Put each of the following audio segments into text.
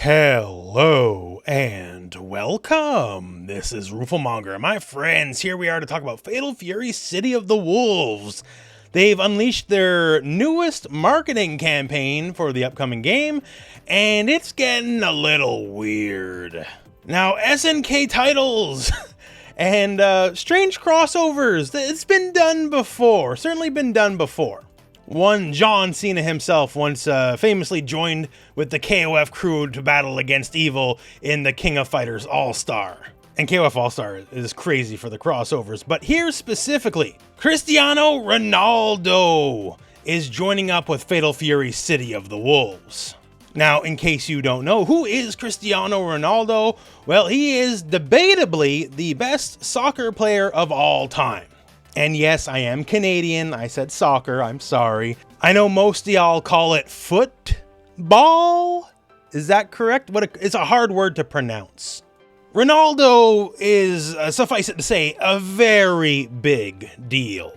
Hello and welcome. This is rooflemonger. My friends, here we are to talk about Fatal Fury City of the Wolves. They've unleashed their newest marketing campaign for the upcoming game, and it's getting a little weird. Now, SNK titles and strange crossovers. It's been done before, certainly been done before. One John Cena himself once famously joined with the KOF crew to battle against evil in the King of Fighters All-Star. And KOF All-Star is crazy for the crossovers, but here specifically, Cristiano Ronaldo is joining up with Fatal Fury City of the Wolves. Now, in case you don't know, who is Cristiano Ronaldo? Well, he is debatably the best soccer player of all time. And yes, I am Canadian. I said soccer. I'm sorry. I know most of y'all call it football. Is that correct? It's a hard word to pronounce. Ronaldo is, suffice it to say, a very big deal.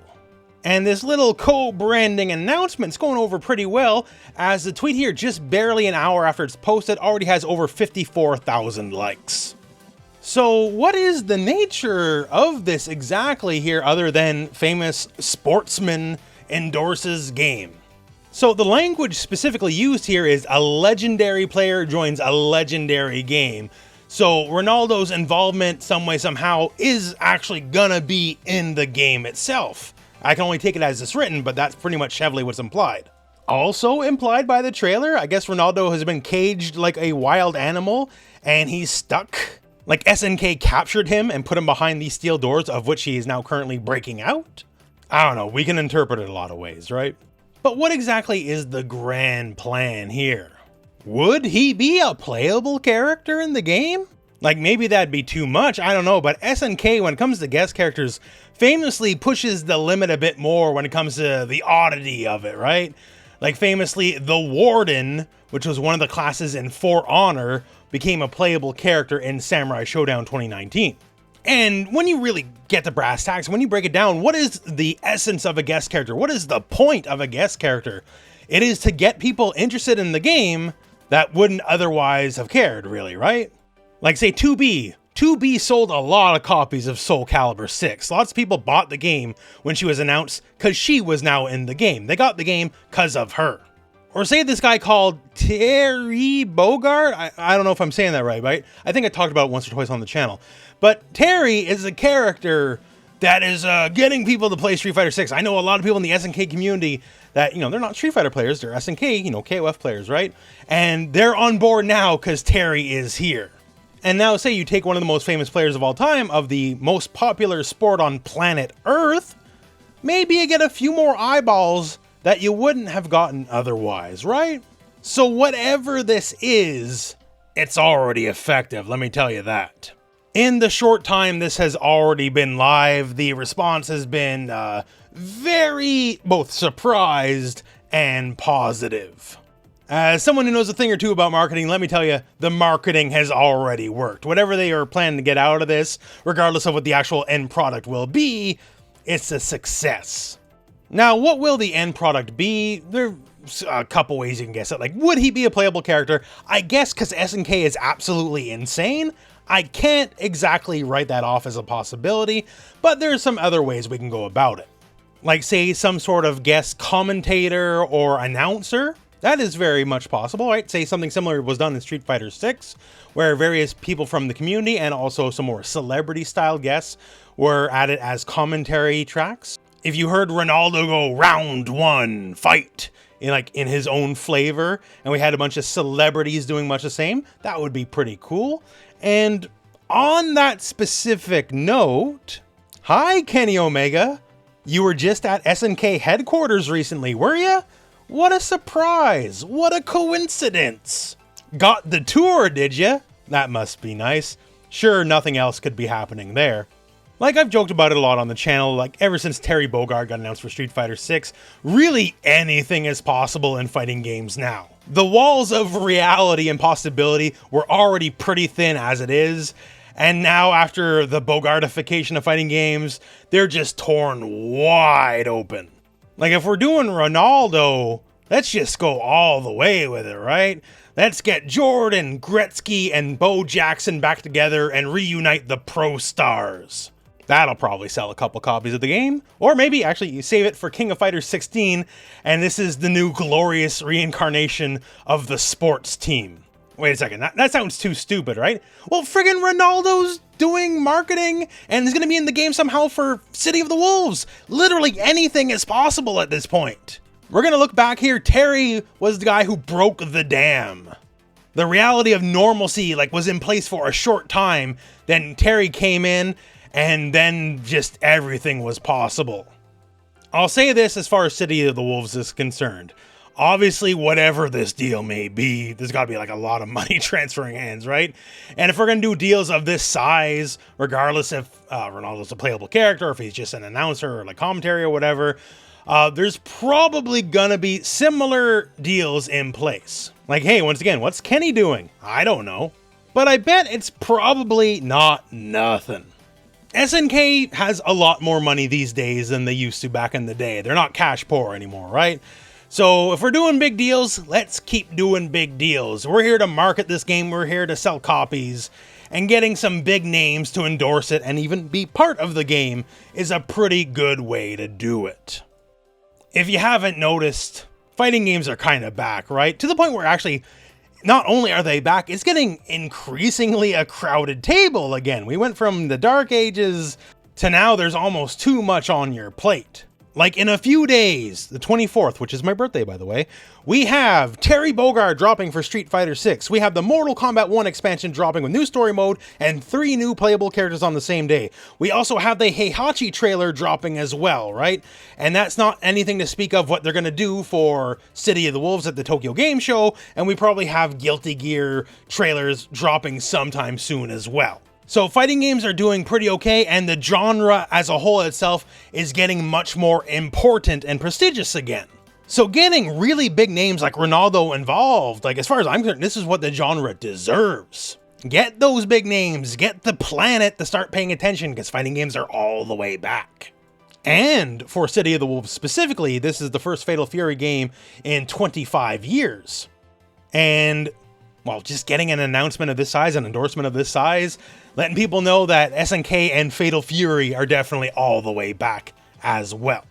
And this little co-branding announcement's going over pretty well, as the tweet here, just barely an hour after it's posted, already has over 54,000 likes. So what is the nature of this exactly here other than famous sportsman endorses game? So the language specifically used here is a legendary player joins a legendary game. So Ronaldo's involvement some way, somehow is actually gonna be in the game itself. I can only take it as it's written, but that's pretty much heavily what's implied. Also implied by the trailer, I guess Ronaldo has been caged like a wild animal and he's stuck. Like SNK captured him and put him behind these steel doors, of which he is now currently breaking out? I don't know, we can interpret it a lot of ways, right? But what exactly is the grand plan here? Would he be a playable character in the game? Like maybe that'd be too much, I don't know, but SNK when it comes to guest characters famously pushes the limit a bit more when it comes to the oddity of it, right? Like famously, the Warden, which was one of the classes in For Honor, became a playable character in Samurai Showdown 2019. And when you really get to brass tacks, when you break it down, what is the essence of a guest character? What is the point of a guest character? It is to get people interested in the game that wouldn't otherwise have cared, really, right? Like say 2B. 2B sold a lot of copies of Soul Calibur 6. Lots of people bought the game when she was announced because she was now in the game. They got the game because of her. Or say this guy called Terry Bogard. I don't know if I'm saying that right? I think I talked about it once or twice on the channel. But Terry is a character that is getting people to play Street Fighter 6. I know a lot of people in the SNK community that, they're not Street Fighter players, they're SNK, KOF players, right? And they're on board now because Terry is here. And now say you take one of the most famous players of all time, of the most popular sport on planet Earth, maybe you get a few more eyeballs that you wouldn't have gotten otherwise, right? So whatever this is, it's already effective, let me tell you that. In the short time this has already been live, the response has been very both surprised and positive. As someone who knows a thing or two about marketing, let me tell you, the marketing has already worked. Whatever they are planning to get out of this, regardless of what the actual end product will be, it's a success. Now, what will the end product be? There's a couple ways you can guess it. Like, would he be a playable character? I guess because SNK is absolutely insane, I can't exactly write that off as a possibility, but there's some other ways we can go about it. Like, say, some sort of guest commentator or announcer. That is very much possible, right? Say something similar was done in Street Fighter 6, where various people from the community and also some more celebrity-style guests were added as commentary tracks. If you heard Ronaldo go round one, fight, in his own flavor, and we had a bunch of celebrities doing much the same, that would be pretty cool. And on that specific note, hi Kenny Omega, you were just at SNK headquarters recently, were ya? What a surprise, what a coincidence. Got the tour, did ya? That must be nice. Sure, nothing else could be happening there. Like I've joked about it a lot on the channel, like ever since Terry Bogard got announced for Street Fighter 6, really anything is possible in fighting games now. The walls of reality and possibility were already pretty thin as it is, and now after the Bogartification of fighting games, they're just torn wide open. Like if we're doing Ronaldo, Let's just go all the way with it, right? Let's get Jordan, Gretzky, and Bo Jackson back together and reunite the Pro Stars. That'll probably sell a couple copies of the game. Or maybe actually you save it for King of Fighters 16, and this is the new glorious reincarnation of the sports team. Wait a second, that sounds too stupid, right? Well, friggin' Ronaldo's doing marketing and is gonna be in the game somehow for City of the Wolves. Literally anything is possible at this point. We're gonna look back here. Terry was the guy who broke the dam. The reality of normalcy was in place for a short time. Then Terry came in and then just everything was possible. I'll say this as far as City of the Wolves is concerned. Obviously, whatever this deal may be, there's got to be a lot of money transferring hands, right? And if we're going to do deals of this size, regardless if Ronaldo's a playable character, or if he's just an announcer or commentary or whatever, there's probably going to be similar deals in place. Hey, once again, what's Kenny doing? I don't know. But I bet it's probably not nothing. SNK has a lot more money these days than they used to back in the day. They're not cash poor anymore, right? So if we're doing big deals, let's keep doing big deals. We're here to market this game. We're here to sell copies. And getting some big names to endorse it and even be part of the game is a pretty good way to do it. If you haven't noticed, fighting games are kind of back, right? To the point where actually, not only are they back, it's getting increasingly a crowded table again. We went from the Dark Ages to now there's almost too much on your plate. In a few days, the 24th, which is my birthday, by the way, we have Terry Bogard dropping for Street Fighter 6. We have the Mortal Kombat 1 expansion dropping with new story mode and 3 new playable characters on the same day. We also have the Heihachi trailer dropping as well, right? And that's not anything to speak of what they're going to do for City of the Wolves at the Tokyo Game Show. And we probably have Guilty Gear trailers dropping sometime soon as well. So fighting games are doing pretty okay, and the genre as a whole itself is getting much more important and prestigious again. So getting really big names like Ronaldo involved, as far as I'm concerned, this is what the genre deserves. Get those big names, get the planet to start paying attention, because fighting games are all the way back. And for City of the Wolves specifically, this is the first Fatal Fury game in 25 years. And well, just getting an announcement of this size, an endorsement of this size, letting people know that SNK and Fatal Fury are definitely all the way back as well.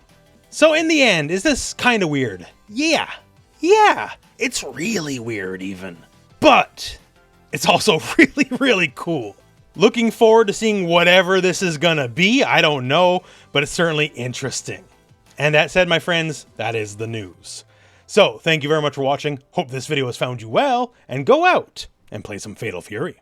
So in the end, is this kind of weird? Yeah, it's really weird even. But it's also really, really cool. Looking forward to seeing whatever this is gonna be. I don't know, but it's certainly interesting. And that said, my friends, that is the news. So, thank you very much for watching. Hope this video has found you well, and go out and play some Fatal Fury.